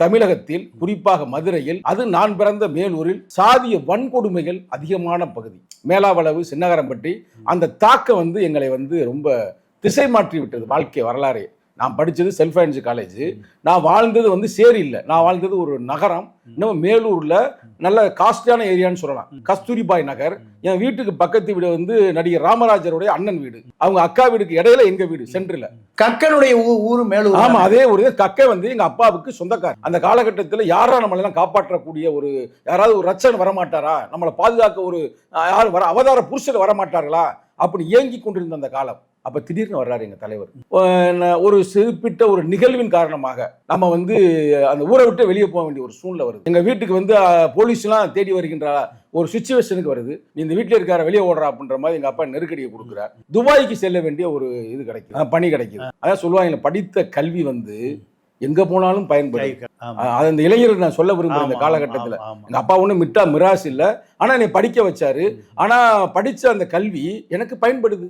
தமிழகத்தில் குறிப்பாக மதுரையில், அது நான் பிறந்த மேலூரில் சாதிய வன்கொடுமைகள் அதிகமான பகுதி. மேலாவளவு, சின்னகரம்பட்டி, அந்த தாக்கம் எங்களை ரொம்ப திசை மாற்றி விட்டது. வாழ்க்கை வரலாறு. நான் படித்தது செல்ஃப் ஃபைனான்ஸ் காலேஜ். நான் வாழ்ந்தது சேரி இல்லை, நான் வாழ்ந்தது ஒரு நகரம். இன்னும் மேலூரில் நல்ல காஸ்ட்லியான ஏரியான்னு சொல்லலாம். கஸ்தூரிபாய் நகர். என் வீட்டுக்கு பக்கத்து வீடு நடிகர் ராமராஜருடைய அண்ணன் வீடு. அவங்க அக்கா வீடுக்கு இடையில எங்க வீடு சென்ட்ரல. கக்கனுடைய ஊர் மேலூர். ஆமா, அதே ஒரு கக்கை எங்க அப்பாவுக்கு சொந்தக்காரர். அந்த காலகட்டத்தில் யாரா நம்மளெல்லாம் காப்பாற்றக்கூடிய யாராவது ஒரு ரச்சன் வரமாட்டாரா, நம்மளை பாதுகாக்க யாரும் அவதார புருஷர் வரமாட்டார்களா அப்படி ஏங்கி கொண்டிருந்த அந்த காலம். அப்ப திடீர்னு வர்றாரு எங்க தலைவர். ஒரு குறிப்பிட்ட ஒரு நிகழ்வின் காரணமாக நம்ம அந்த ஊரை விட்டு வெளியே போக வேண்டிய ஒரு சூழ்நிலை வருது. எங்க வீட்டுக்கு போலீஸ் எல்லாம் தேடி வருகின்ற ஒரு சிச்சுவேஷனுக்கு வருது. நீ இந்த வீட்டில் இருக்கார வெளியே ஓடுறா அப்படின்ற மாதிரி எங்க அப்பா நெருக்கடியை கொடுக்குறார். துபாய்க்கு செல்ல வேண்டிய ஒரு இது கிடைக்குது, பணி கிடைக்குது. அதான் சொல்லுவாங்க, படித்த கல்வி எங்க போனாலும் பயன்படுது. அந்த இளைஞருக்கு நான் சொல்ல விரும்புறேன். இந்த காலகட்டத்தில் எங்க அப்பா ஒன்றும் மிராஸ் இல்லை, ஆனா என்னை படிக்க வச்சாரு. ஆனா படிச்ச அந்த கல்வி எனக்கு பயன்படுது.